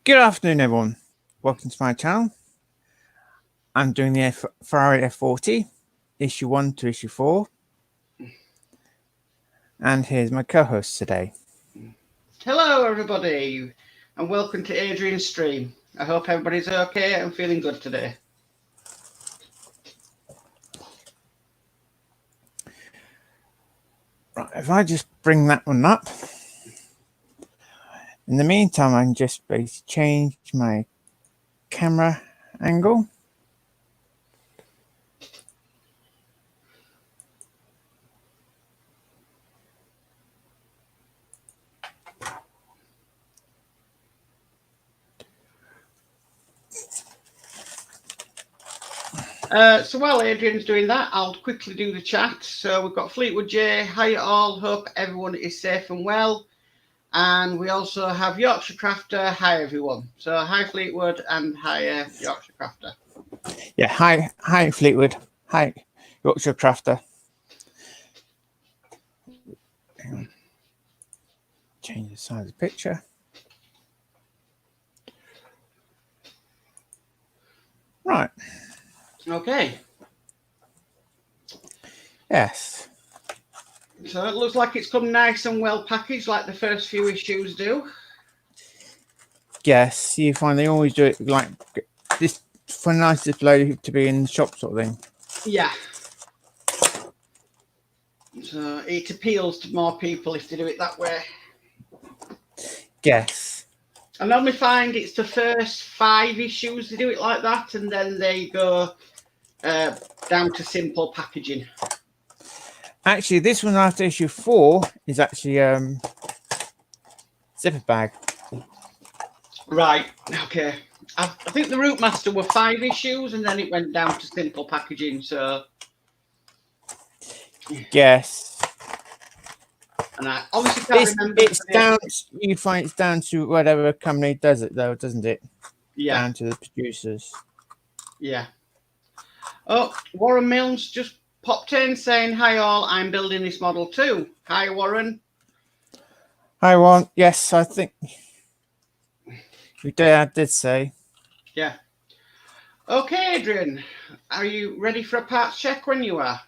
Good afternoon, everyone. Welcome to my channel. I'm doing the Ferrari F40, issue 1 to issue 4. And here's my co-host today. Hello, everybody, and welcome to Adrian's stream. I hope everybody's okay and feeling good today. Right, if I just bring that one up. In the meantime, I can just basically change my camera angle. So while Adrian's doing that, I'll quickly do the chat. So we've got Fleetwood J. Hi all, hope everyone is safe and well. And we also have Yorkshire Crafter. Hi everyone. So hi Fleetwood and hi Yorkshire Crafter. Yeah, hi Fleetwood. Hi Yorkshire Crafter. Hang on. Change the size of the picture. Right. Okay. Yes. So it looks like it's come nice and well packaged like the first few issues do. Yes, you find they always do it like this for a nice display to be in the shop sort of thing. Yeah. So it appeals to more people if they do it that way. Yes. I normally find it's the first 5 issues they do it like that, and then they go down to simple packaging. Actually, this one after issue 4 is actually zipper bag. Right. Okay. I think the Route Master were 5 issues, and then it went down to simple packaging. So. Yes. And I obviously can't remember. It's down. You find it's down to whatever company does it, though, doesn't it? Yeah. Down to the producers. Yeah. Oh, Warren Milnes just popped in saying, "Hi all, I'm building this model too." Hi, Warren. Hi, Warren. Yes, I think your dad did say. Yeah. Okay, Adrian, are you ready for a parts check when you are?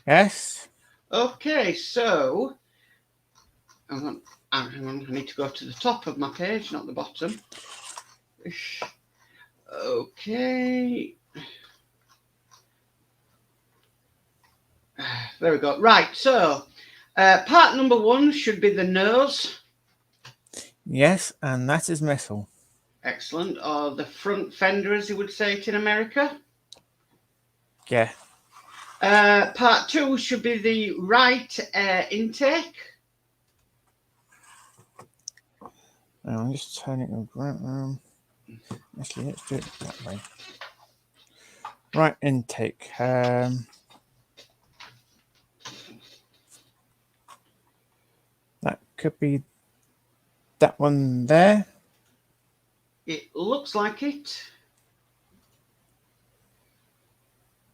Yes. Okay, so hang on, I need to go to the top of my page, not the bottom. Okay. There we go. Right, so part number 1 should be the nose. Yes, and that is metal. Excellent. Or the front fender, as you would say it in America. Yeah. Part 2 should be the right air intake. I'm just turning it around. Actually, let's do it that way. Right intake. That could be that one there. It looks like it.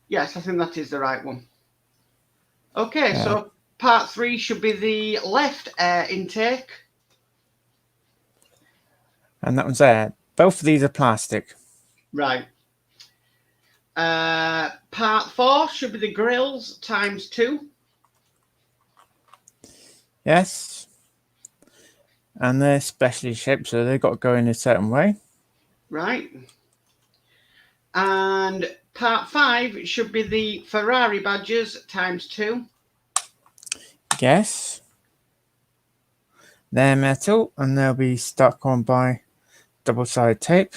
Yes, I think that is the right one. Okay, so part 3 should be the left air intake. And that one's there. Both of these are plastic. Right. Part 4 should be the grills ×2. Yes. And they're specially shaped, so they've got to go in a certain way. Right. And part 5 should be the Ferrari badges ×2. Yes. They're metal and they'll be stuck on by double-sided tape.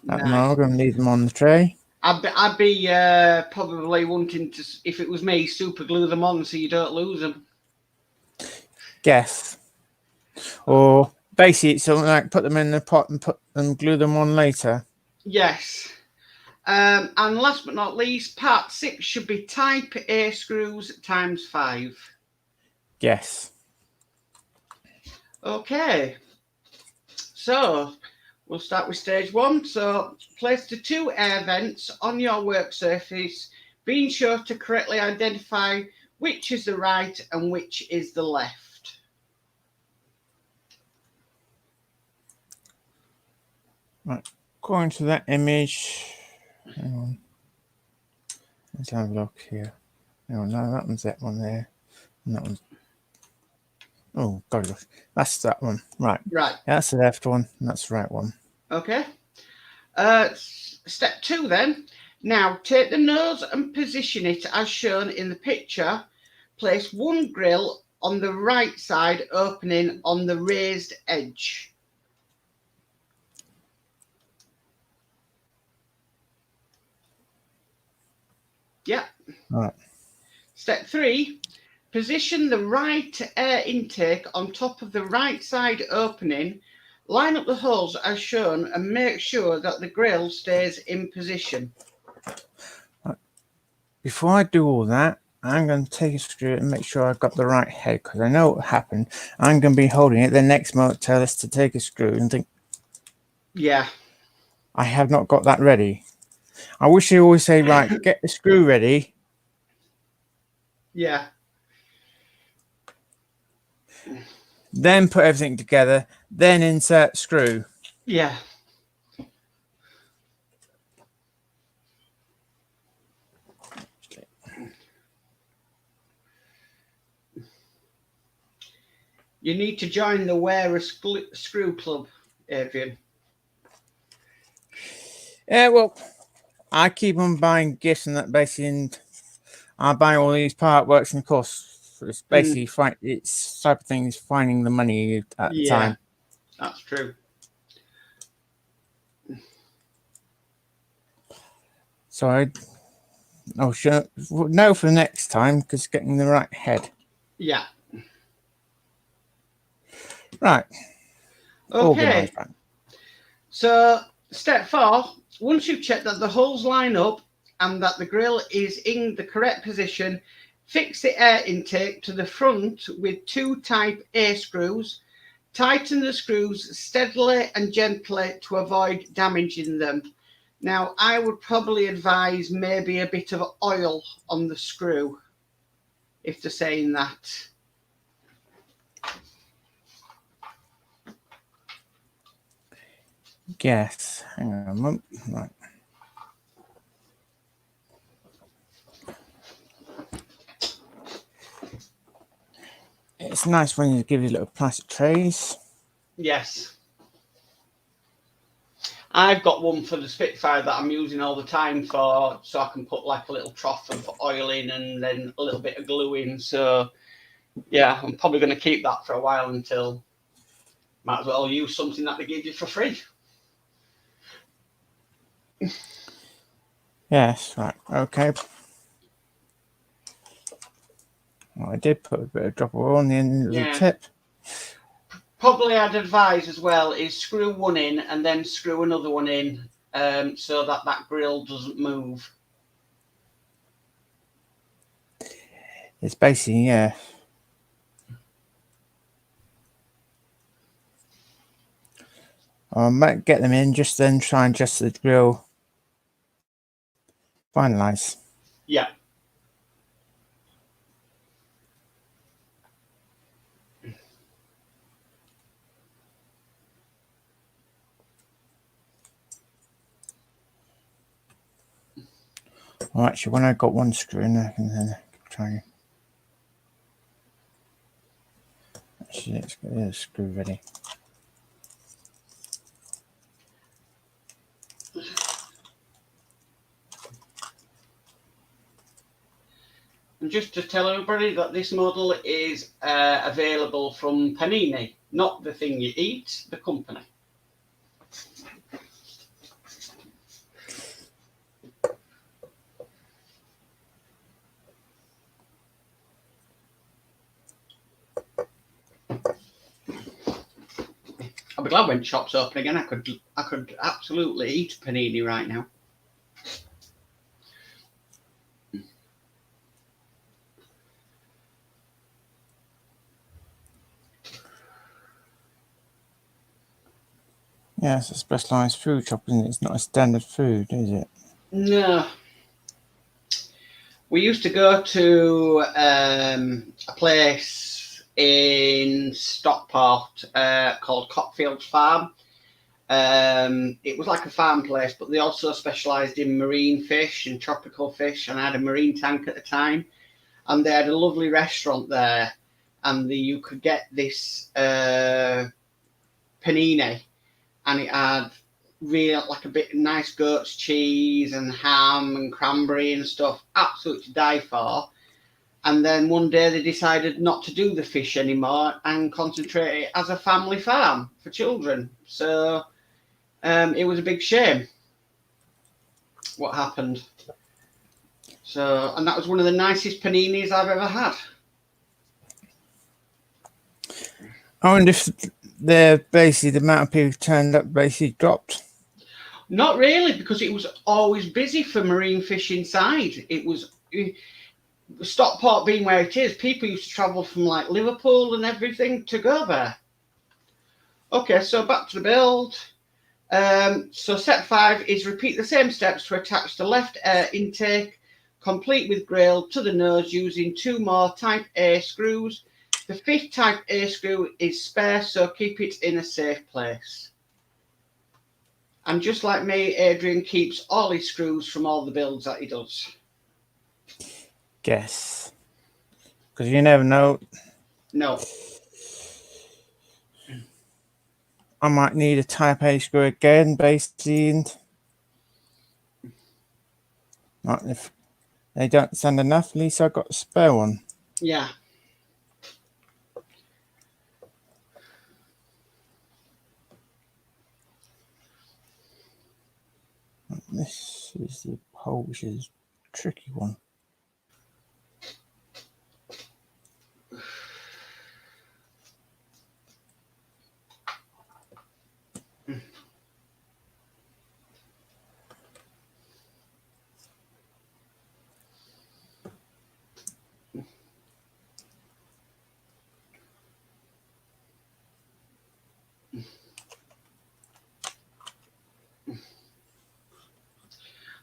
At the moment, I'm going to leave them on the tray. I'd be probably wanting to, if it was me, super glue them on so you don't lose them. Yes. Or basically something like put them in the pot and glue them on later. Yes. And last but not least, part 6 should be type A screws ×5. Yes. Okay. So we'll start with stage 1. So place the 2 air vents on your work surface, being sure to correctly identify which is the right and which is the left. Right, going to that image. Hang on. Let's have a look here. No, that one's that one there. And that one's. Oh, God, that's that one. Right. Right. That's the left one, and that's the right one. Okay. Step 2 then. Now take the nose and position it as shown in the picture. Place one grill on the right side opening on the raised edge. Yeah. Right. Step 3. Position the right air intake on top of the right side opening. Line up the holes as shown and make sure that the grill stays in position. Right. Before I do all that, I'm going to take a screw and make sure I've got the right head, because I know what happened. I'm going to be holding it. The next moment, tell us to take a screw and think, yeah, I have not got that ready. I wish they always say, right, get the screw ready. Yeah. Then put everything together. Then insert screw. Yeah. You need to join the Wear a Screw Club, Adrian. Yeah, well, I keep on buying gifts and that basically, and I buy all these part works, and of course, it's basically it's type of thing is finding the money at the time. That's true. So I should know for the next time, because getting the right head. Yeah. Right. Okay. Organized. So step 4, once you've checked that the holes line up and that the grill is in the correct position, fix the air intake to the front with 2 type A screws. Tighten the screws steadily and gently to avoid damaging them. Now, I would probably advise maybe a bit of oil on the screw, if they're saying that. Yes. Hang on a moment. Right. It's nice when you give you little plastic trays. Yes. I've got one for the Spitfire that I'm using all the time so I can put like a little trough and put oil in and then a little bit of glue in. So yeah, I'm probably going to keep that for a while until might as well use something that they give you for free. Yes, right. Okay. Well, I did put a bit of drop of oil on the end of the tip. Probably I'd advise as well is screw one in and then screw another one in so that grill doesn't move. It's basically, yeah. I might get them in, just then try and adjust the grill. Finalize. Yeah. Well, actually, when I got one screw in, I can then try. Actually, let's get the screw ready. And just to tell everybody that this model is available from Panini, not the thing you eat, the company. I'll be glad when shops open again. I could absolutely eat panini right now. Yeah, it's a specialised food shop, isn't it? It's not a standard food, is it? No. We used to go to a place in Stockport called Cockfield Farm, It was like a farm place, but they also specialised in marine fish and tropical fish. And I had a marine tank at the time, and they had a lovely restaurant there, and you could get this panini, and it had real like a bit nice goat's cheese and ham and cranberry and stuff, absolute to die for. And then one day they decided not to do the fish anymore and concentrate it as a family farm for children. So it was a big shame what happened. So, and that was one of the nicest paninis I've ever had. I wonder if basically the amount of people turned up basically dropped. Not really, because it was always busy for marine fish inside. It was Stockport being where it is. People used to travel from like Liverpool and everything to go there. Okay, so back to the build. So step 5 is repeat the same steps to attach the left air intake, complete with grill, to the nose using 2 more type A screws. The 5th type A screw is spare, so keep it in a safe place. And just like me, Adrian keeps all his screws from all the builds that he does. Guess. Because you never know. No. I might need a type A screw again, basically. And not if they don't send enough, at least I've got a spare one. Yeah. This is the hole, which is a tricky one.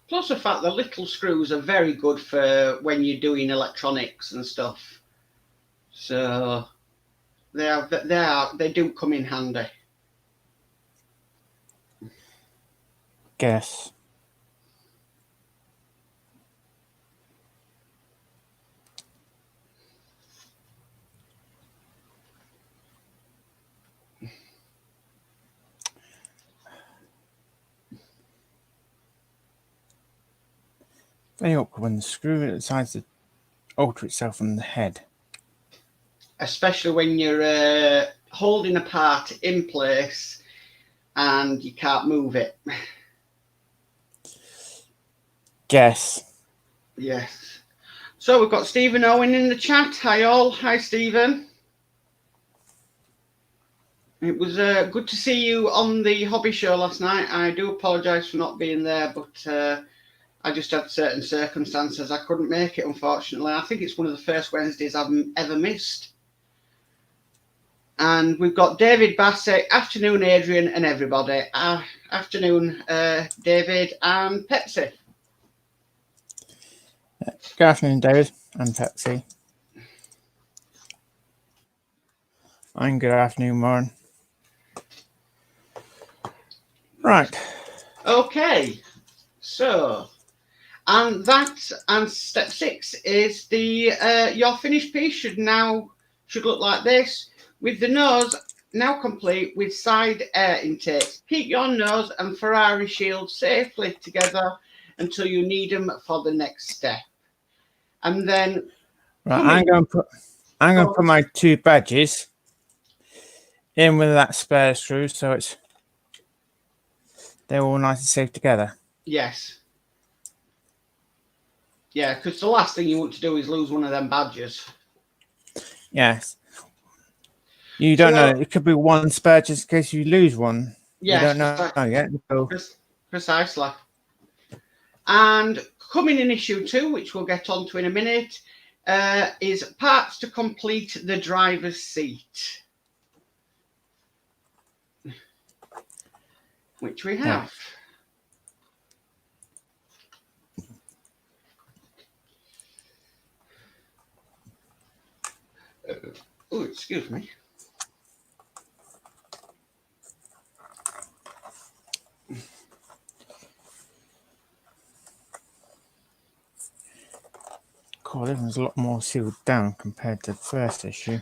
Plus the fact the little screws are very good for when you're doing electronics and stuff. So they do come in handy. Guess. Very awkward when the screw decides to alter itself on the head. Especially when you're holding a part in place and you can't move it. Guess. Yes. So we've got Stephen Owen in the chat. Hi all. Hi Stephen. It was good to see you on the hobby show last night. I do apologise for not being there, but I just had certain circumstances. I couldn't make it, unfortunately. I think it's one of the first Wednesdays I've ever missed. And we've got David Bassett. Afternoon, Adrian and everybody. Afternoon, David and Pepsi. Good afternoon, David and Pepsi. And good afternoon, Warren. Right. Okay. So, and step 6 is the your finished piece should look like this, with the nose now complete with side air intakes. Keep your nose and Ferrari shield safely together until you need them for the next step. And then right, I'm going to put my 2 badges in with that spare screw, so they're all nice and safe together. Yes. Yeah, because the last thing you want to do is lose one of them badges. Yes. You don't know. It could be one spare just in case you lose one. Yes, you don't know yet. So. Precisely. And coming in issue 2, which we'll get onto in a minute, is parts to complete the driver's seat, which we have. Oh, excuse me. Oh, this one's a lot more sealed down compared to the first issue.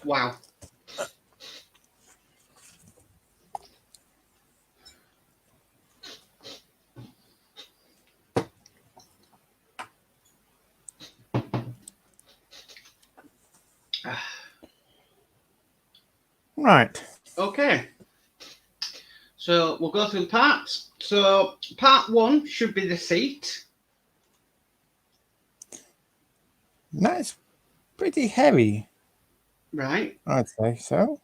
Wow. Right. Okay. So we'll go through the parts. So part 1 should be the seat. That's pretty heavy, Right. I'd say so.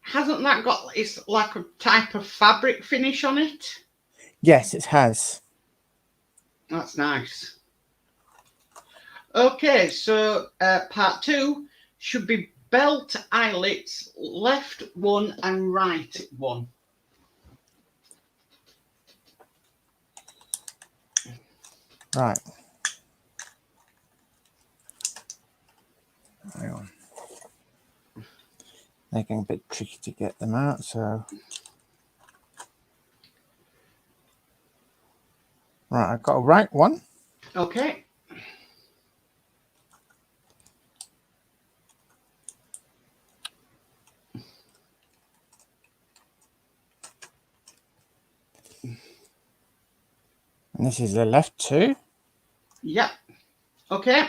Hasn't that got, it's like a type of fabric finish on it? Yes, it has. That's nice. Okay, so part 2 should be belt eyelets, left one and right one. Right. Hang on. They're getting a bit tricky to get them out, so. Right, I've got a right one. Okay. And this is the left two. Yep. Okay.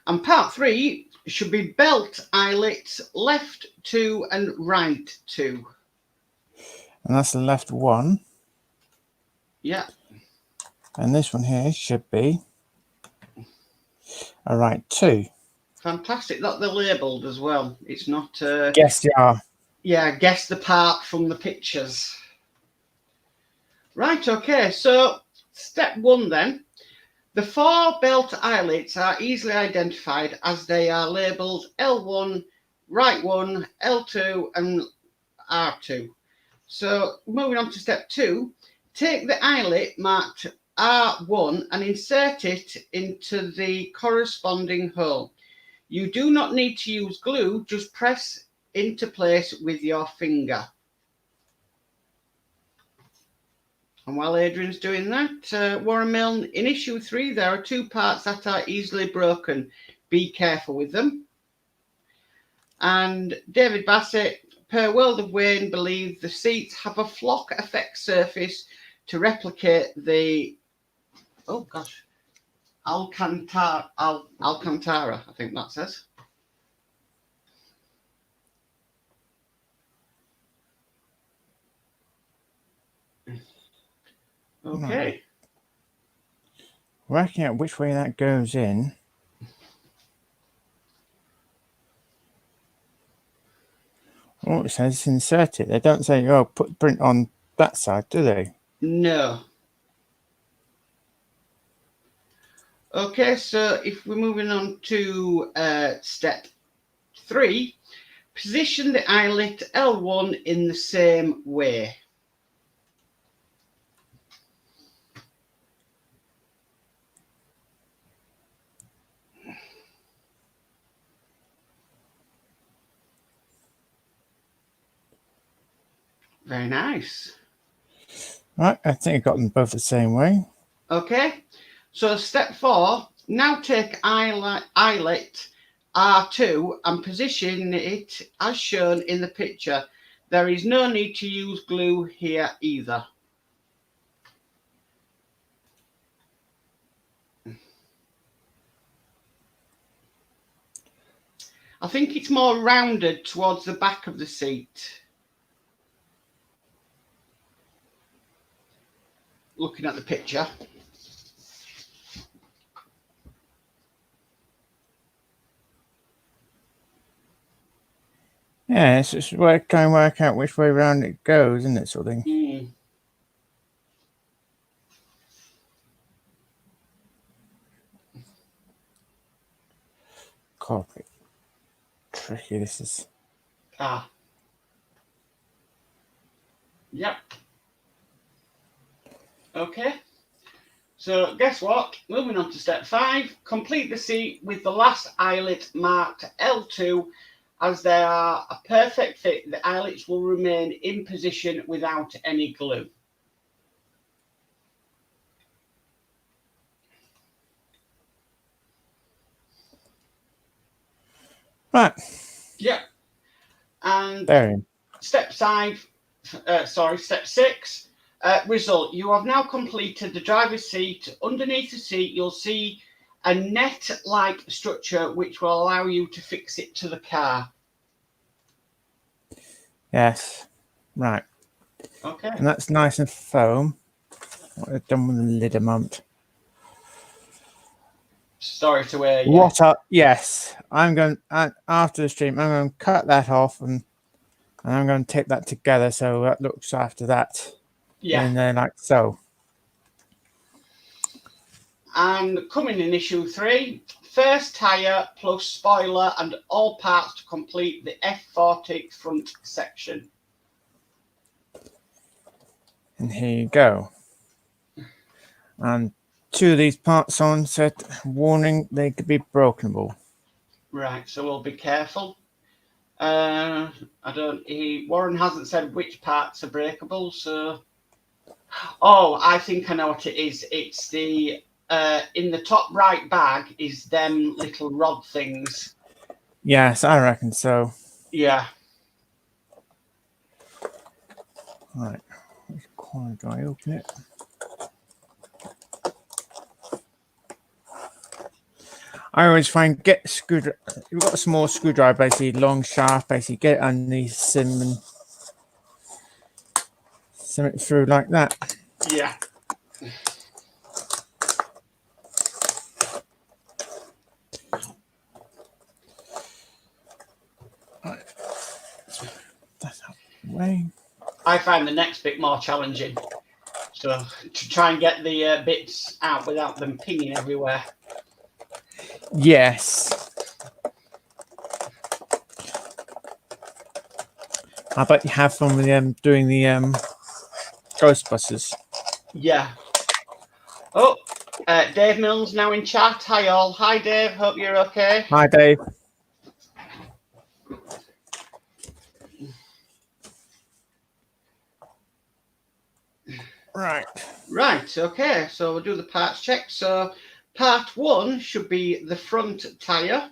And part 3 should be belt eyelets, left 2 and right 2. And that's the left one. Yeah. And this one here should be a right two. Fantastic that they're labelled as well. It's not... Yes, they are. Yeah, guess the part from the pictures. Right, okay. So step 1 then. The 4 belt eyelets are easily identified as they are labelled L1, right 1, L2 and R2. So moving on to step 2, take the eyelet marked R1 and insert it into the corresponding hole. You do not need to use glue, just press into place with your finger. And while Adrian's doing that, Warren Milne, in issue 3, there are 2 parts that are easily broken. Be careful with them. And David Bassett, per World of Wayne, believe the seats have a flock effect surface to replicate the, oh gosh, Alcantara, I think that says. Okay. Working out which way that goes in. Oh, it says insert it. They don't say, oh, put print on that side, do they? No. Okay, so if we're moving on to step 3, position the eyelet L1 in the same way. Very nice. Right, I think I got them both the same way. Okay, so step 4, now take eyelet R2 and position it as shown in the picture. There is no need to use glue here either. I think it's more rounded towards the back of the seat. Looking at the picture. Yeah, it's just trying to work out which way around it goes, isn't it, sort of thing? God, a bit tricky this is. Ah. Yep. Okay. So guess what? Moving on to step 5. Complete the seat with the last eyelet marked L2. As they are a perfect fit, the eyelets will remain in position without any glue. Right. Yep. And There. step 6. Result. You have now completed the driver's seat. Underneath the seat, you'll see a net-like structure which will allow you to fix it to the car. Yes. Right. Okay. And that's nice and foam. What I've done with the lid a month. Sorry to hear. What up? Yes. I'm going after the stream. I'm going to cut that off and I'm going to tape that together so that looks after that. Yeah. In there like so. And coming in issue 3, first tyre plus spoiler and all parts to complete the F40 front section. And here you go. And 2 of these parts on set warning they could be brokenable. Right, so we'll be careful. Warren hasn't said which parts are breakable, so I think I know what it is. It's the in the top right bag is them little rod things. Yes, I reckon so. Yeah. Right. Which corner do I open it? I always find get screwdriver. You've got a small screwdriver, basically long shaft, basically get it underneath, sim and sim it through like that. Yeah. Right. That's out of the way. I find the next bit more challenging. So to try and get the bits out without them pinging everywhere. Yes. I bet you have fun with doing the Ghostbusters. Yeah. Oh, Dave Mills now in chat. Hi all. Hi Dave. Hope you're okay. Hi Dave. Right. Right. Okay. So we'll do the parts check. So part 1 should be the front tyre.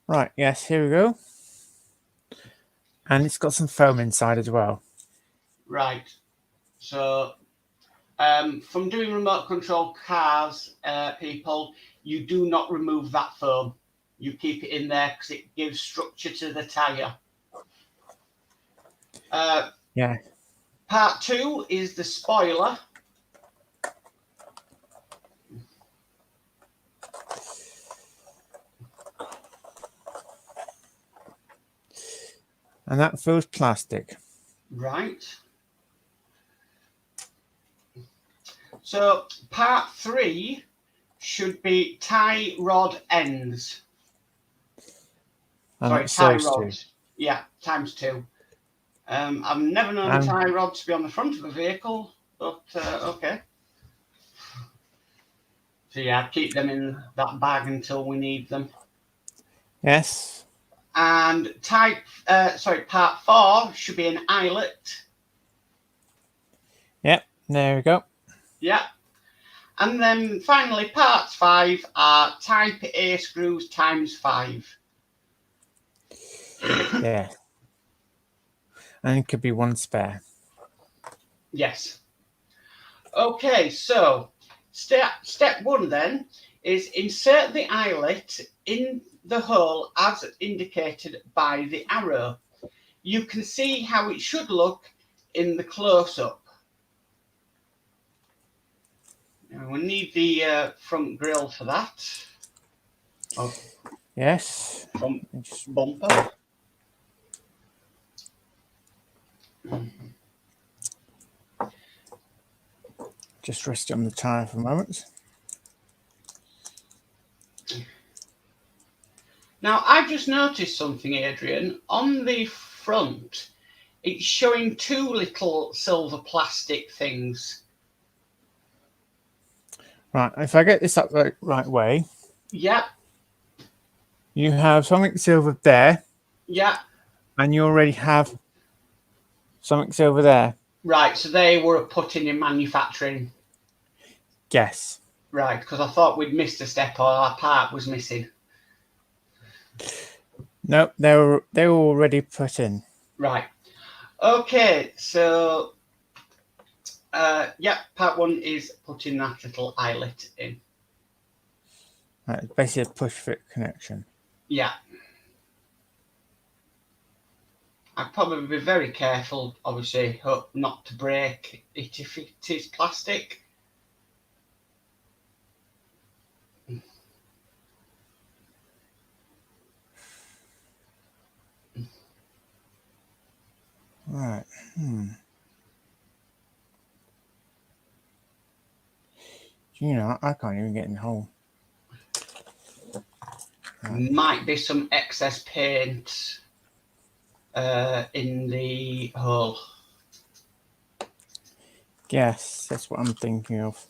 Right. Yes. Here we go. And it's got some foam inside as well. Right. So from doing remote control cars, people, you do not remove that foam. You keep it in there because it gives structure to the tyre. Yeah. Part 2 is the spoiler. And that feels plastic. Right. So part 3 should be tie rod ends. And Sorry, tie rods. Yeah, times 2. I've never known tie rods to be on the front of a vehicle, but okay. So yeah, keep them in that bag until we need them. Yes. And part 4 should be an eyelet. Yep, there we go. Yeah. And then finally, parts 5 are type A screws times 5. Yeah. And it could be one spare. Yes. Okay, so step 1 then is insert the eyelet in the hole as indicated by the arrow. You can see how it should look in the close-up. Now we need the front grille for that. of Yes. bumper. Just rest it on the tyre for a moment. Now, I've just noticed something, Adrian. On the front, it's showing two little silver plastic things. Right, if I get this up the right way, Yep, you have something silver there, yep. and you already have something silver there. Right, so they were put in manufacturing. Yes. Right, because I thought we'd missed a step or our part was missing. Nope, they were already put in. Right. Okay, so yeah, part one is putting that little eyelet in. Right, it's basically a push fit connection. Yeah. I'd probably be very careful, obviously, hope not to break it if it is plastic. Right. You know, I can't even get in the hole. Right. Might be some excess paint in the hole. Yes, that's what I'm thinking of.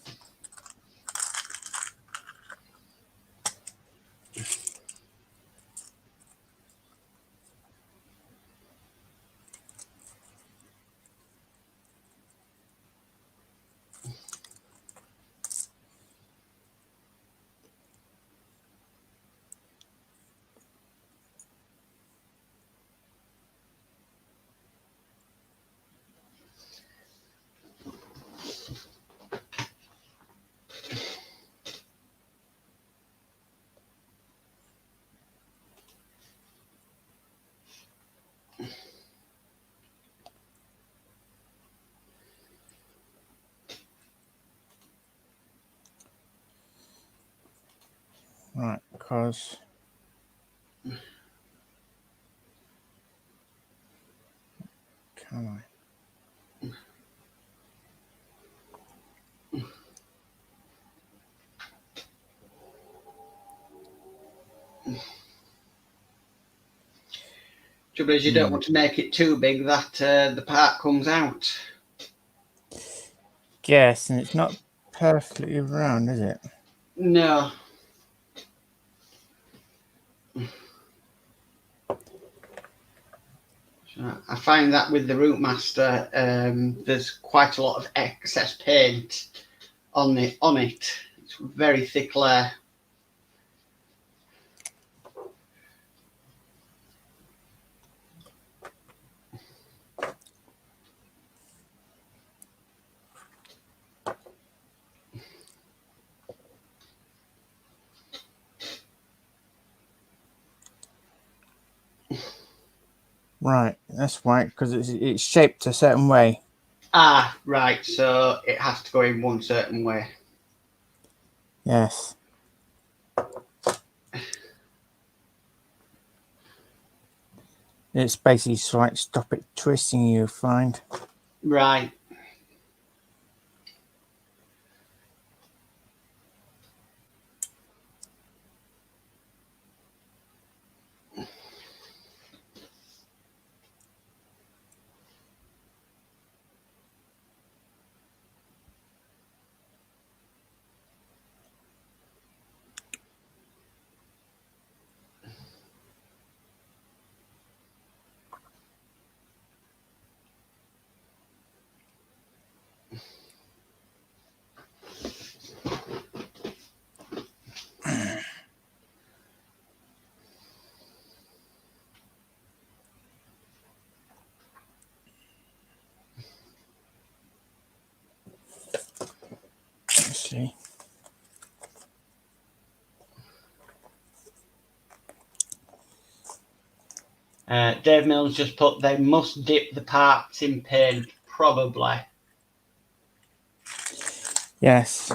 Right, because can I? Trouble is, you don't want to make it too big that the part comes out. Yes, and it's not perfectly round, is it? No. I find that with the Routemaster, there's quite a lot of excess paint on it. It's a very thick layer. Right, that's right, because it's shaped a certain way. Ah, right, so it has to go in one certain way. Yes. It's basically so like stop it twisting, you find. Right. Let's see. Dave Mills just put they must dip the parts in paint, probably. Yes.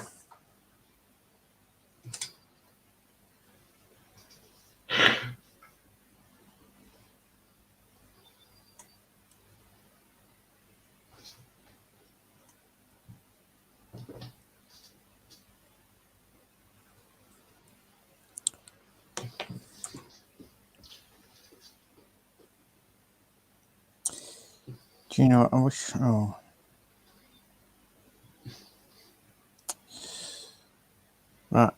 Do you know what I wish? Oh. Right.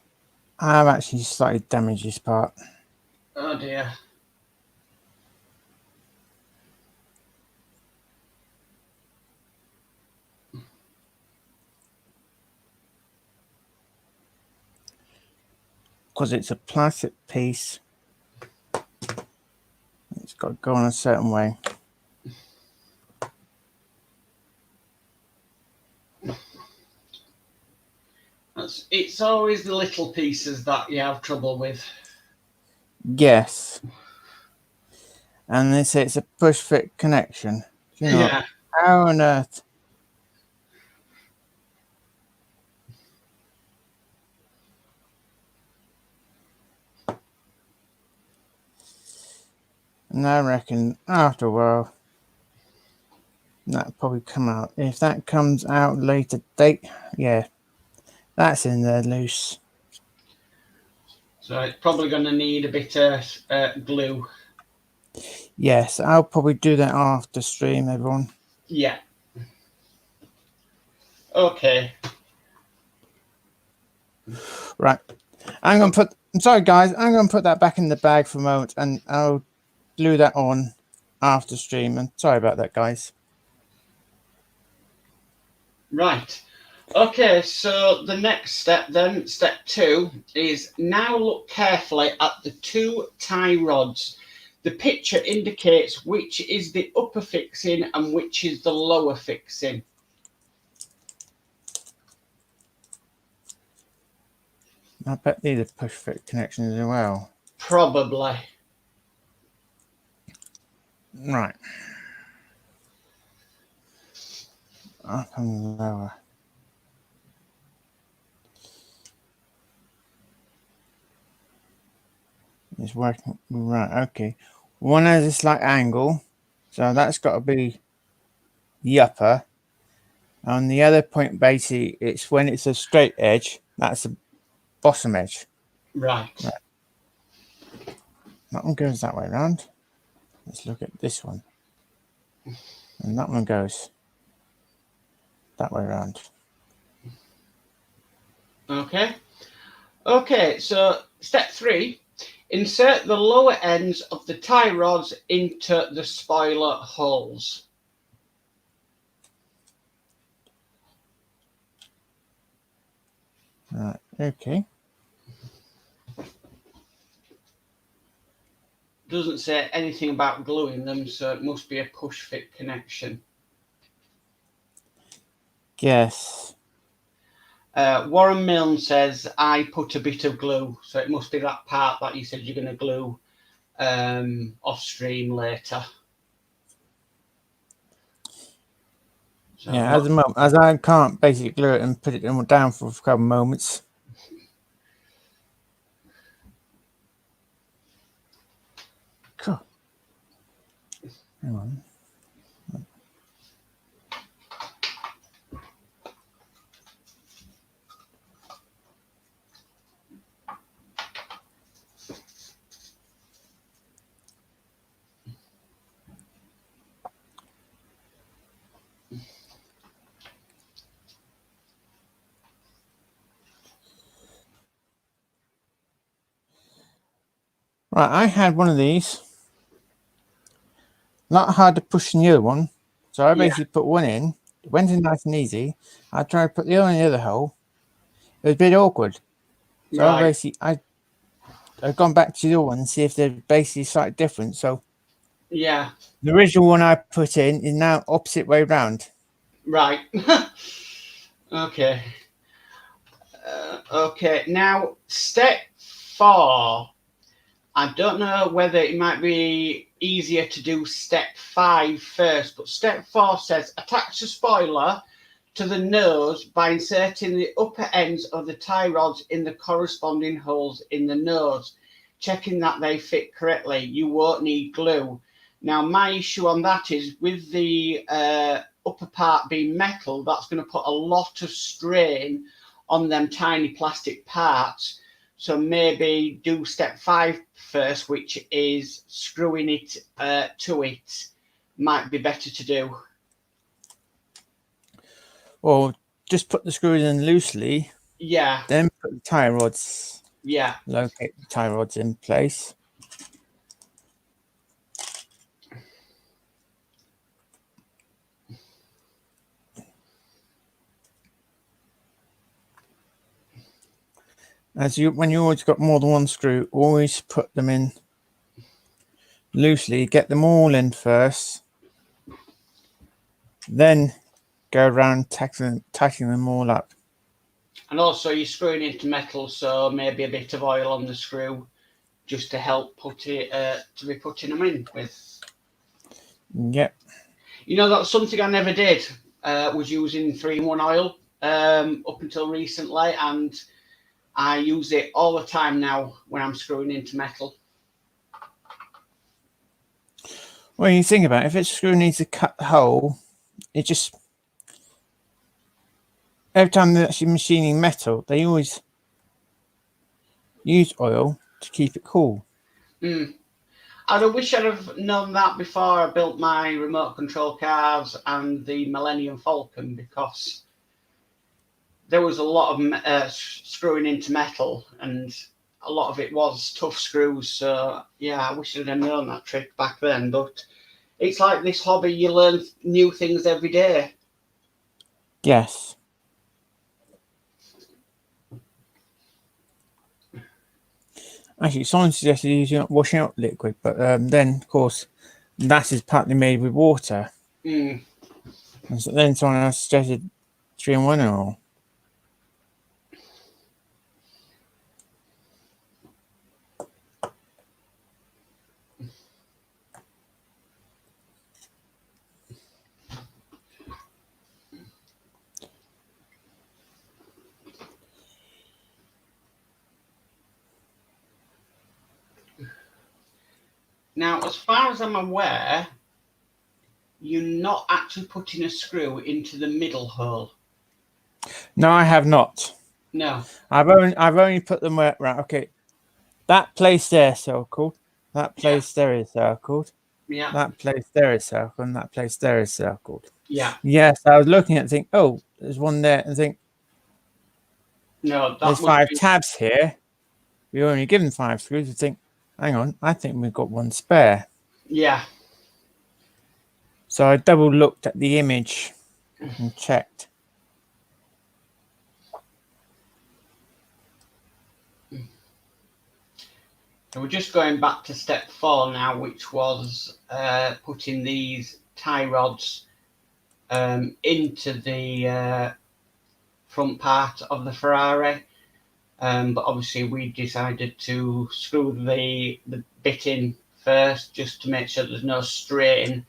I've actually slightly damaged this part. Oh dear. Because it's a plastic piece. It's got to go in a certain way. It's always the little pieces that you have trouble with. Yes. And they say it's a push fit connection. Do you know, Yeah. how on earth? And I reckon after a while, that'll probably come out. If that comes out later date, yeah, that's in there loose. So it's probably going to need a bit of glue. Yes, I'll probably do that after stream, everyone. Yeah. Okay. Right. I'm sorry guys, I'm going to put that back in the bag for a moment and I'll glue that on after stream. And sorry about that, guys. Right. Okay, so the next step then, step 2, is now look carefully at the 2 tie rods. The picture indicates which is the upper fixing and which is the lower fixing. I bet these are push fit connections as well. Probably. Right. Up and lower. It's working right. Okay. One has a slight angle, so that's got to be the upper. On the other point, basically, it's when it's a straight edge. That's the bottom edge. Right. That one goes that way around. Let's look at this one. And that one goes that way around. Okay. Okay, so step 3, insert the lower ends of the tie rods into the spoiler holes. Right, okay. Doesn't say anything about gluing them, so it must be a push fit connection. Yes. Warren Milne says, I put a bit of glue, so it must be that part that you said you're going to glue off stream later. So Yeah, at the moment, as I can't basically glue it and put it down for a couple of moments. Cool. Hang on. Right, I had one of these. Not hard to push the other one. So I basically put one in. It went in nice and easy. I tried to put the other in the other hole. It was a bit awkward. So right. basically, I've gone back to the other one and see if they're basically slightly different. So Yeah. the original one I put in is now opposite way round. Right. Okay. Okay. Now, step 4. I don't know whether it might be easier to do step 5 first, but step 4 says attach the spoiler to the nose by inserting the upper ends of the tie rods in the corresponding holes in the nose, checking that they fit correctly. You won't need glue. Now, my issue on that is with the upper part being metal, that's going to put a lot of strain on them tiny plastic parts. So maybe do step 5 first, which is screwing it to it. Might be better to do. Or just put the screws in loosely, Yeah, then put the tie rods, yeah. locate the tie rods in place. When you always got more than one screw, always put them in loosely, get them all in first, then go around tightening them all up. And also you're screwing into metal, so maybe a bit of oil on the screw just to help put it to be putting them in with. Yep. You know, that's something I never did. Was using 3-in-1 oil up until recently, and I use it all the time now when I'm screwing into metal. Well, you think about it, if a screw needs to cut the hole, it just every time they're actually machining metal, they always use oil to keep it cool. I wish I'd have known that before I built my remote control cars and the Millennium Falcon, because there was a lot of screwing into metal, and a lot of it was tough screws. So yeah, I wish I'd have known that trick back then. But it's like this hobby, you learn new things every day. Yes. Actually, someone suggested using washing out liquid, but then, of course, that is partly made with water. And so then someone else suggested 3-in-1 oil. Now, as far as I'm aware, you're not actually putting a screw into the middle hole. No, I have not. No. I've only put them where, right, okay. That place there circled. That place there is circled. Yeah. That place there is circled, and that place there is circled. Yeah. Yes, I was looking at it and think, oh, there's one there, and think, No, there's 5 tabs here. We're only given 5 screws. I think, hang on, I think we've got one spare. Yeah. So I double looked at the image and checked. So we're just going back to step 4 now, which was putting these tie rods into the front part of the Ferrari. But obviously we decided to screw the bit in first, just to make sure there's no strain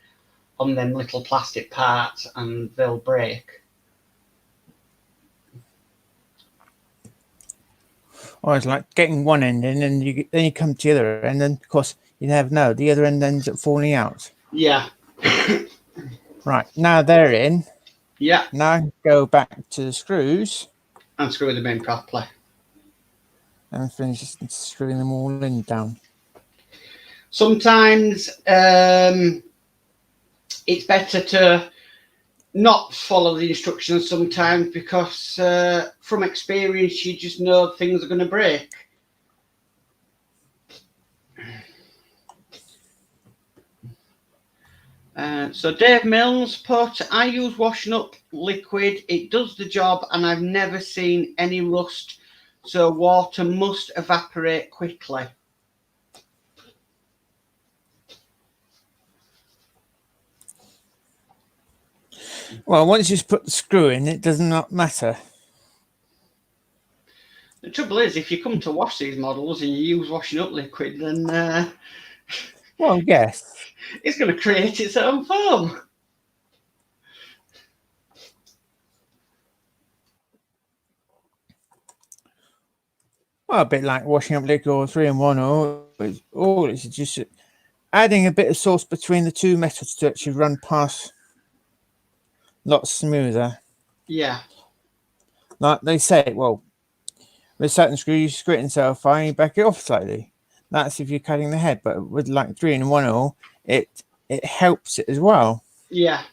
on them little plastic parts and they'll break. Oh, it's like getting one end in, and then you come to the other end, and of course you never know, the other end ends up falling out. Yeah. Right, now they're in. Yeah. Now go back to the screws And screw them in properly. and finish screwing them all in down. Sometimes it's better to not follow the instructions sometimes, because from experience you just know things are going to break. So Dave Mills put, I use washing up liquid. It does the job and I've never seen any rust. So water must evaporate quickly. Well, once you put the screw in, it does not matter. The trouble is, if you come to wash these models and you use washing up liquid, then well, yes, it's going to create its own foam. Well, a bit like washing up liquid or 3-in-1 oil. It's just adding a bit of sauce between the two methods to actually run past a lot smoother. Yeah. Like they say, well, with certain screws, you screw it in so far and you back it off slightly. That's if you're cutting the head, but with like 3-in-1 oil, it helps it as well. Yeah.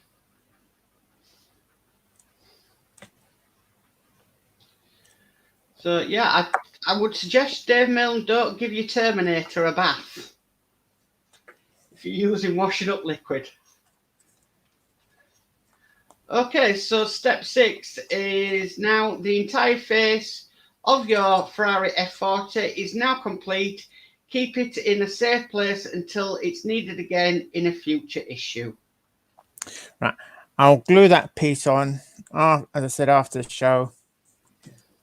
So yeah, I would suggest, Dave Milne, don't give your Terminator a bath if you're using washing up liquid. Okay, so step 6 is now the entire face of your Ferrari F40 is now complete. Keep it in a safe place until it's needed again in a future issue. Right, I'll glue that piece on, as I said, after the show.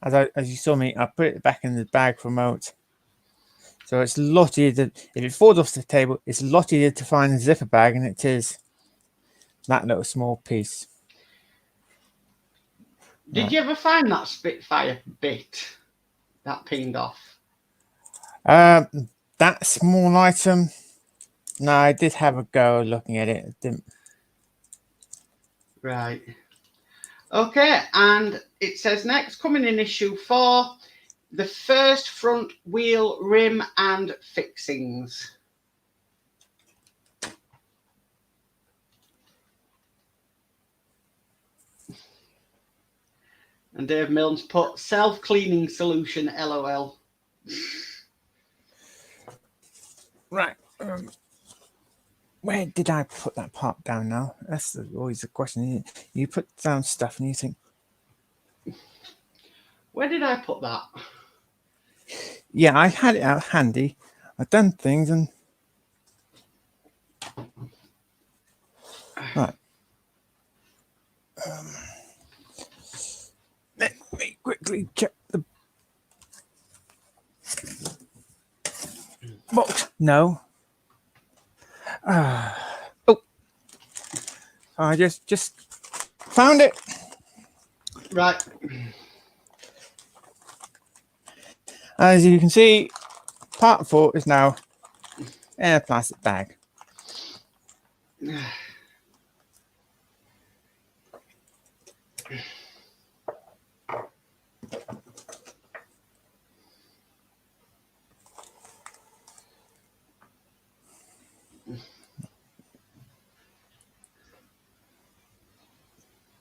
As you saw me, I put it back in the bag for a moment. So it's a lot easier. If it falls off the table, it's a lot easier to find a zipper bag than it is that little small piece. Did you ever find that Spitfire bit that pinged off? That small item, no, I did have a go looking at it. It didn't. Right. Okay, and it says next, coming in issue 4, the first front wheel rim and fixings. And Dave Milne's put self-cleaning solution, LOL. Right. Where did I put that part down now? That's always the question. You put down stuff and you think, Where did I put that? yeah, I had it out handy. I've done things and... Right. Let me quickly check the box. No. Oh. I just found it. Right. As you can see, part 4 is now in a plastic bag.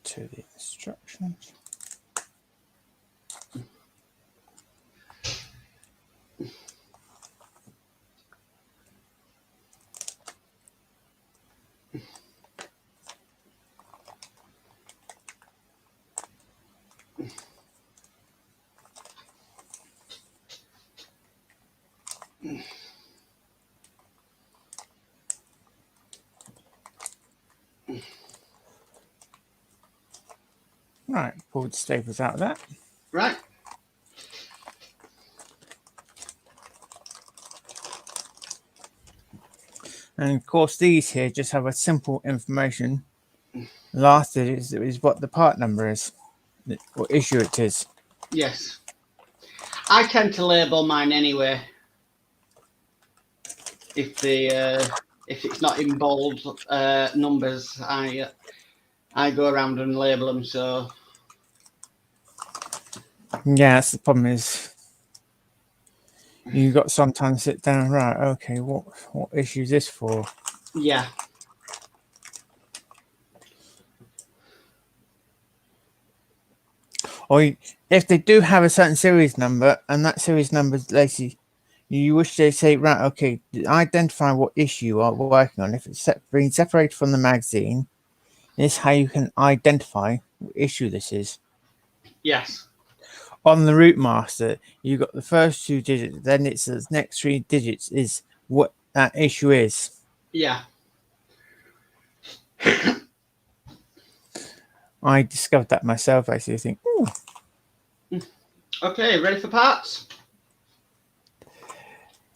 To the instructions. Right, pull the staples out of that. Right. And of course, these here just have a simple information. Last is what the part number is, what issue it is. Yes. I tend to label mine anyway. If it's not in bold numbers, I go around and label them. So Yeah, that's the problem is you got sometimes sit down, right, okay, what issue is this for? yeah. Or if they do have a certain series number and that series number is lazy, you wish they say, right, okay, identify what issue you are working on. If it's being separated from the magazine, this is how you can identify what issue this is. Yes. On the route master, you got the first 2 digits, then it's the next 3 digits is what that issue is. Yeah. I discovered that myself. Actually, I think, ooh. Okay, ready for parts?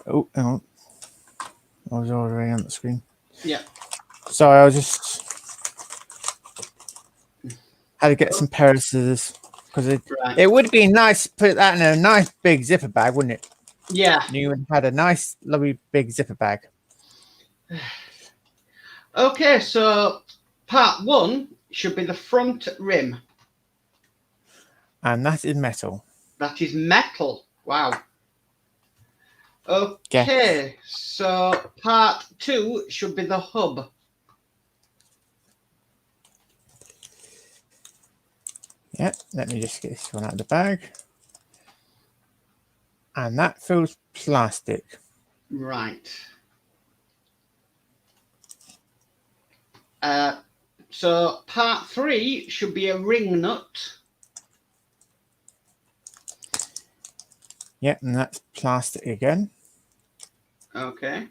Oh, hang on. I was already on the screen. Yeah. So I was just had to get some pair of scissors because it would be nice to put that in a nice big zipper bag, wouldn't it? Yeah. You would have had a nice, lovely big zipper bag. Okay, so part 1 should be the front rim. And that is metal. That is metal. Wow. Okay, so part 2 should be the hub. Yeah, let me just get this one out of the bag. And that feels plastic. Right. So part 3 should be a ring nut. Yep, and that's plastic again. Okay.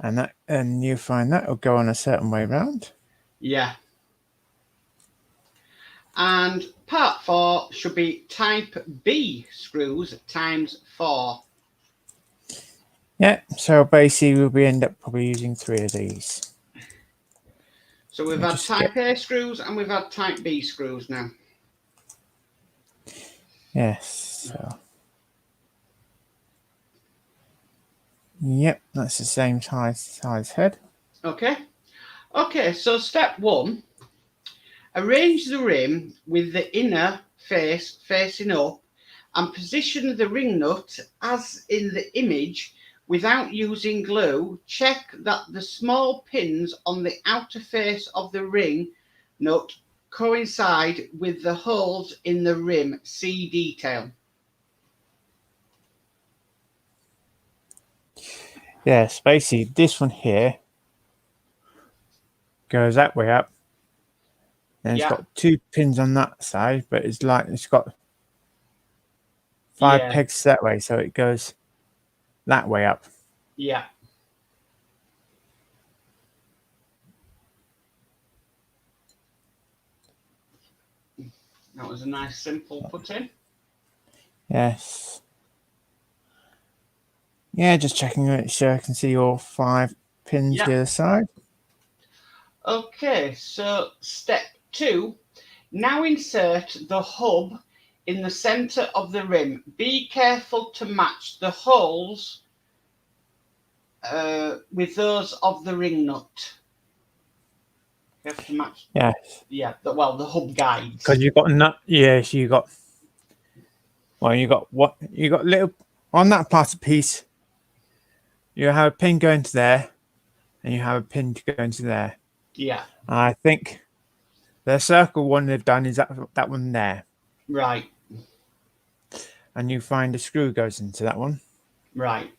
And you find that will go on a certain way round. Yeah. And part 4 should be type B screws times 4. Yeah, so basically we end up probably using 3 of these. So we've had type A screws and we've had type B screws now. Yes, so. Yep, that's the same size head. Okay. Okay, so step 1. Arrange the rim with the inner face facing up and position the ring nut as in the image without using glue. Check that the small pins on the outer face of the ring nut coincide with the holes in the rim. See detail. Yes, basically this one here goes that way up. And it's got 2 pins on that side, but it's got 5 pegs that way, so it goes that way up. Yeah. That was a nice simple put in. Yes. Yeah, just checking it so I can see all 5 pins the other side. Okay, so step 2. Now insert the hub in the center of the rim. Be careful to match the holes with those of the ring nut. You have to match. Yes. Yeah, the hub guides. Because you've got nut. Yes, you got. Well, you got what? You got little on that plastic piece. You have a pin going to there, and you have a pin to go into there. Yeah. I think the circle one they've done is that one there. Right. And you find a screw goes into that one. Right.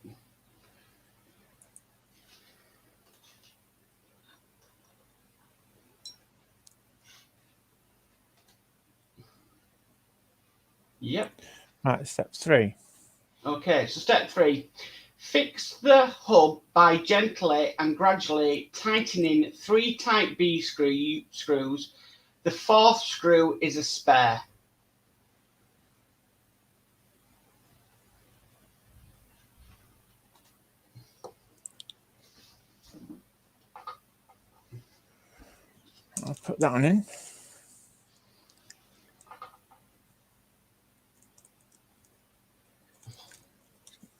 Yep. Right, step 3. Okay, so step 3. Fix the hub by gently and gradually tightening 3 type B screws. The 4th screw is a spare. I'll put that one in.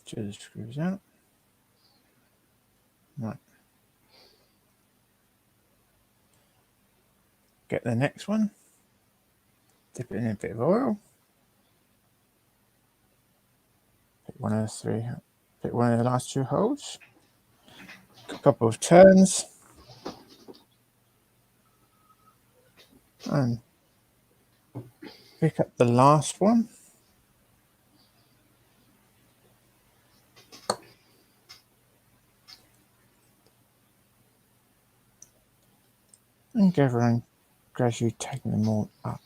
Two of the screws out. Right. Get the next one. Dip it in a bit of oil. Pick one of the 3. Pick one of the last 2 holes. A couple of turns. And pick up the last one. And go around gradually taking them all up.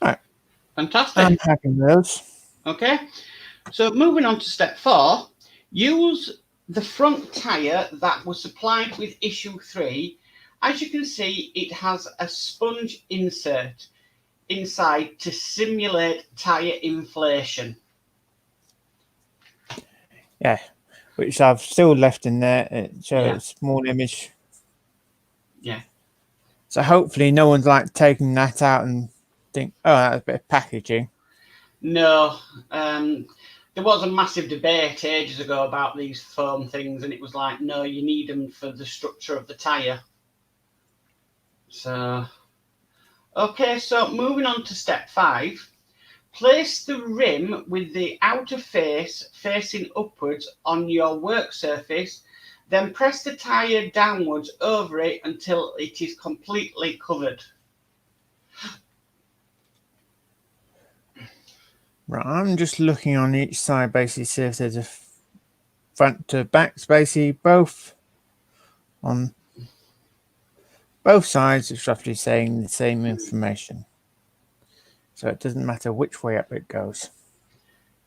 Right. Fantastic. I'm happy with those. Okay. So moving on to step 4. Use the front tyre that was supplied with issue 3. As you can see, it has a sponge insert inside to simulate tyre inflation. Yeah, which I've still left in there. It shows a small image. Yeah. So hopefully no one's like taking that out and think, oh, that's a bit of packaging. No. There was a massive debate ages ago about these foam things, and it was like, no, you need them for the structure of the tyre. So, okay, so moving on to step 5. Place the rim with the outer face facing upwards on your work surface, then press the tyre downwards over it until it is completely covered. Right, I'm just looking on each side, basically, see if there's a front to back, basically, both on both sides. It's roughly saying the same information. So it doesn't matter which way up it goes.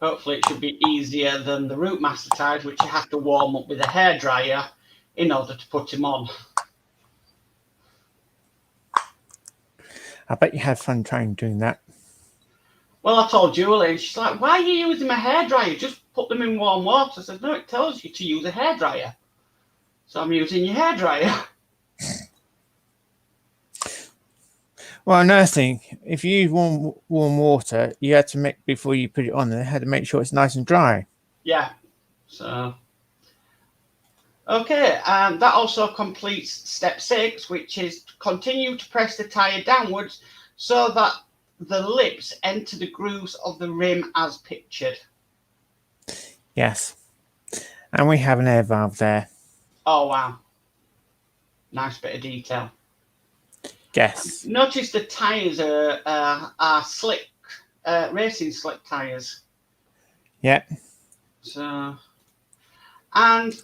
Hopefully it should be easier than the Routemaster tyres, which you have to warm up with a hairdryer in order to put them on. I bet you had fun trying doing that. Well, I told Julie, and she's like, why are you using a hairdryer? Just put them in warm water. I said, no, it tells you to use a hairdryer. So I'm using your hairdryer. Well, another thing, if you use warm water, you had to make, before you put it on, you had to make sure it's nice and dry. Yeah. So, okay, and that also completes step 6, which is continue to press the tyre downwards so that the lips enter the grooves of the rim as pictured. Yes. And we have an air valve there. Oh, wow. Nice bit of detail. Yes. Notice the tyres are slick, racing slick tyres. Yep. So, and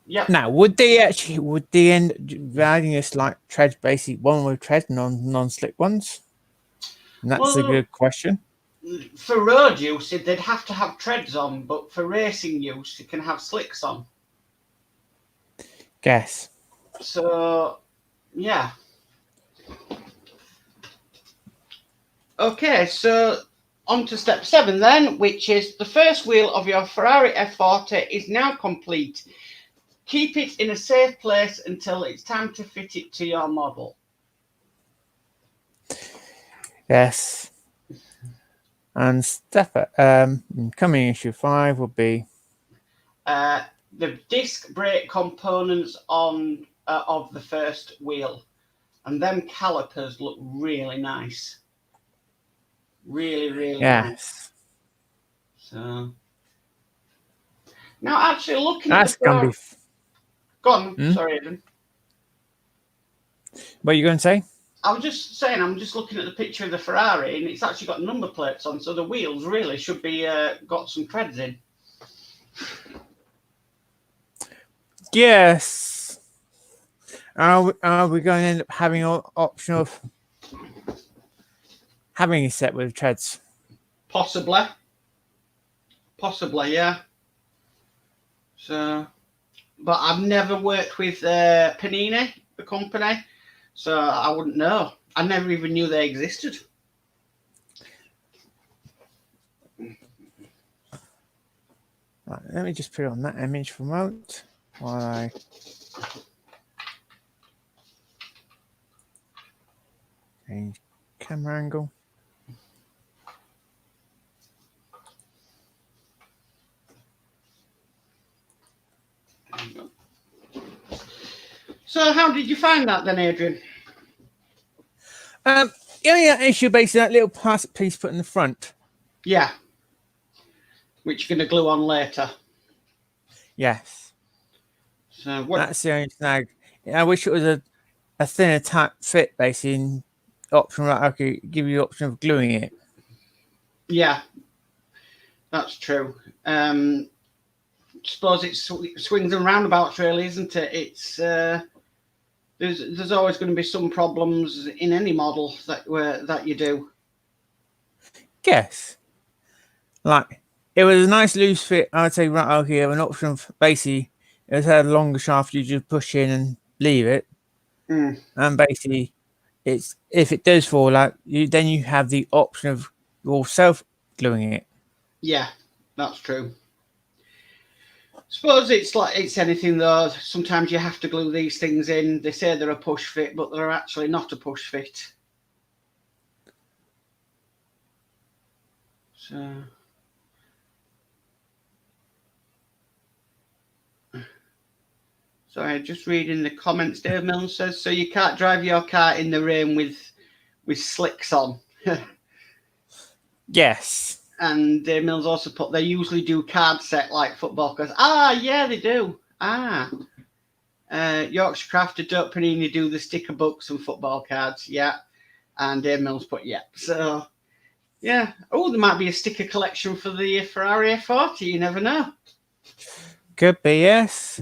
yeah. Now, would they end up riding us like treads, basically one with treads, non-slick ones? And that's a good question. For road use, they'd have to have treads on, but for racing use, you can have slicks on. Guess. So, yeah. Okay, so on to step 7 then, which is the first wheel of your Ferrari F40 is now complete. Keep it in a safe place until it's time to fit it to your model. Yes. And step coming issue 5 will be the disc brake components on of the first wheel, and them calipers look really nice. Really nice. So now, actually looking that's at the gonna be. Go on. Sorry, Aidan. What are you going to say? I was just saying, I'm just looking at the picture of the Ferrari, and it's actually got number plates on, so the wheels really should be got some treads in. Yes. Are we going to end up having an option of having a set with treads? Possibly, yeah. So, but I've never worked with Panini, the company, so I wouldn't know. I never even knew they existed. Right, let me just put on that image for a moment while I change camera angle. So how did you find that then, Adrian? Yeah, issue basically that little plastic piece put in the front. Yeah. Which you're going to glue on later. Yes. So what? That's the only snag. I wish it was a thinner type fit, basically, and option right. I could give you the option of gluing it. Yeah, that's true. Suppose it swings and roundabouts, really, isn't it? It's there's always going to be some problems in any model that you do. Yes. Like, it was a nice loose fit. I would say, right, okay, have an option of basically, it had a longer shaft, you just push in and leave it. And basically, it's if it does fall out, then you have the option of yourself gluing it. Yeah, that's true. Suppose it's anything though. Sometimes you have to glue these things in. They say they're a push fit, but they're actually not a push fit. So. Sorry, just reading the comments. Dave Milne says, so you can't drive your car in the rain with slicks on. Yes. And Dave Mills also put they usually do card set like football cards. Yeah, they do. Yorkshire Crafter Duck Panini do the sticker books and football cards. Yeah. And Dave Mills put yeah. So yeah. Oh, there might be a sticker collection for the Ferrari F40. You never know. Could be, yes.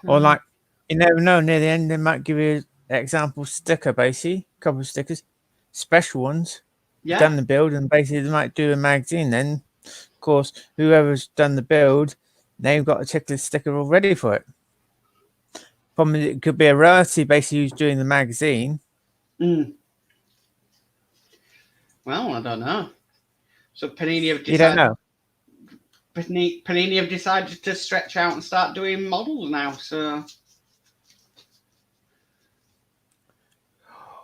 Or like, you never know, near the end they might give you an example sticker, basically. A couple of stickers. Special ones. Yeah. Done the build, and basically they might do a magazine then. Of course, whoever's done the build, they've got a particular sticker already for it. Probably it could be a relative basically who's doing the magazine. Mm. Well, I don't know. So Panini have decided. You don't know. Panini have decided to stretch out and start doing models now. So.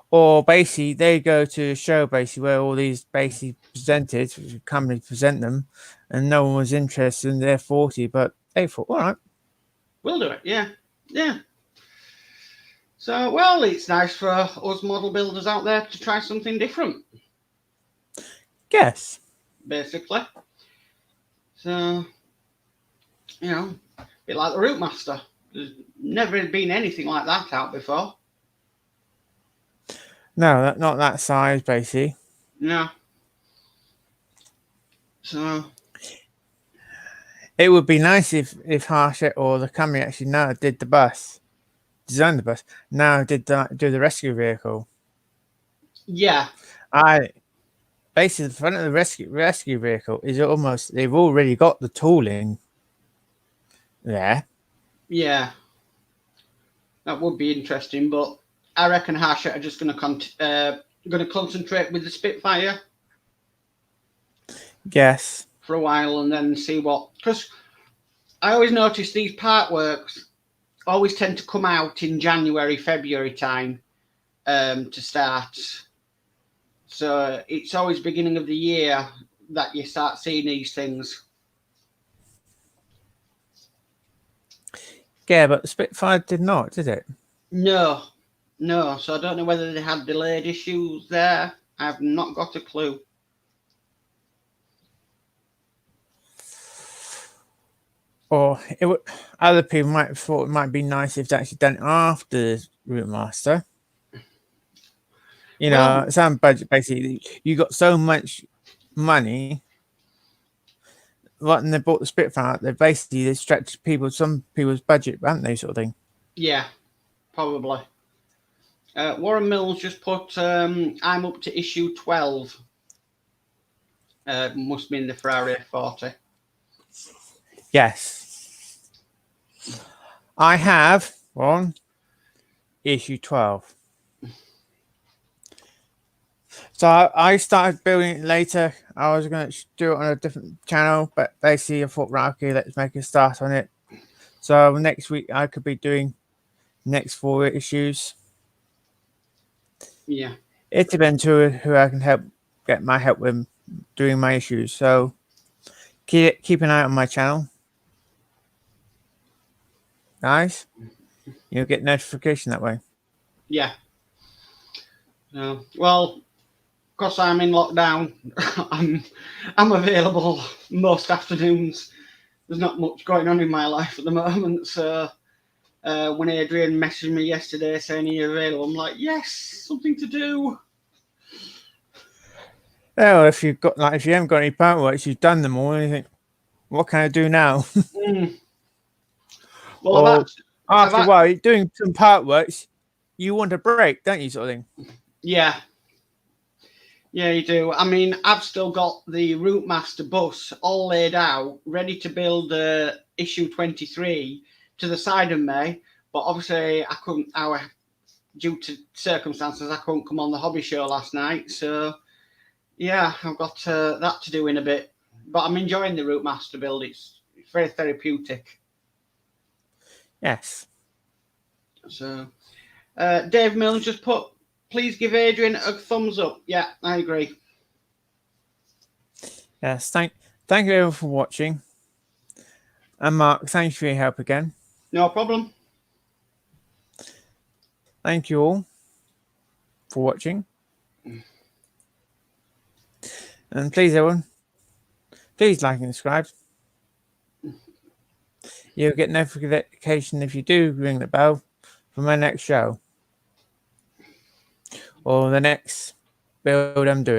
Or basically they go to a show basically where all these basically presented, companies present them, and no one was interested in their 40, but they thought, all right. We'll do it, yeah. Yeah. So, well, it's nice for us model builders out there to try something different. Yes. Basically. So, you know, a bit like the Route Master. There's never been anything like that out before. No, not that size, basically. No. So. It would be nice if Harshett or the company actually now did the bus, designed the bus, now do the rescue vehicle. Yeah. Basically the front of the rescue vehicle is almost, they've already got the tooling there. Yeah. That would be interesting, but I reckon Harshett are just going to concentrate with the Spitfire. Yes. For a while and then see what, because I always notice these part works always tend to come out in January, February time to start. So it's always beginning of the year that you start seeing these things. Yeah, but the Spitfire did not, did it? No. So I don't know whether they had delayed issues there. I've not got a clue. Or other people might have thought it might be nice if they actually done it after the Route Master. You know, some budget basically. You got so much money. When they bought the Spitfire, they stretched some people's budget, haven't they, sort of thing? Yeah, probably. Warren Mills just put, I'm up to issue 12. Must mean the Ferrari F40. Yes. I have on issue 12. So I started building it later. I was going to do it on a different channel, but basically I thought, right, okay, let's make a start on it. So next week I could be doing next 4 issues. Yeah. It depends who I can get my help with doing my issues. So keep an eye on my channel. Guys, you'll get notification that way. Yeah. Well, because I'm in lockdown, I'm available most afternoons. There's not much going on in my life at the moment, so when Adrian messaged me yesterday saying he's available, I'm like, yes, something to do. Oh, if you haven't got any part works, you've done them all, and you think, what can I do now? Well, after a while, you're doing some part works, you want a break, don't you, sort of thing? Yeah. Yeah, you do. I mean, I've still got the Route Master bus all laid out, ready to build issue 23 to the side of me. But obviously, due to circumstances, I couldn't come on the hobby show last night. So, yeah, I've got that to do in a bit. But I'm enjoying the Route Master build. It's very therapeutic. Yes. So, Dave Mills just put, please give Adrian a thumbs up. Yeah, I agree. Yes, thank you everyone for watching. And Mark, thanks for your help again. No problem. Thank you all for watching. And please, everyone, please like and subscribe. You'll get notification if you do ring the bell for my next show or the next build I'm doing.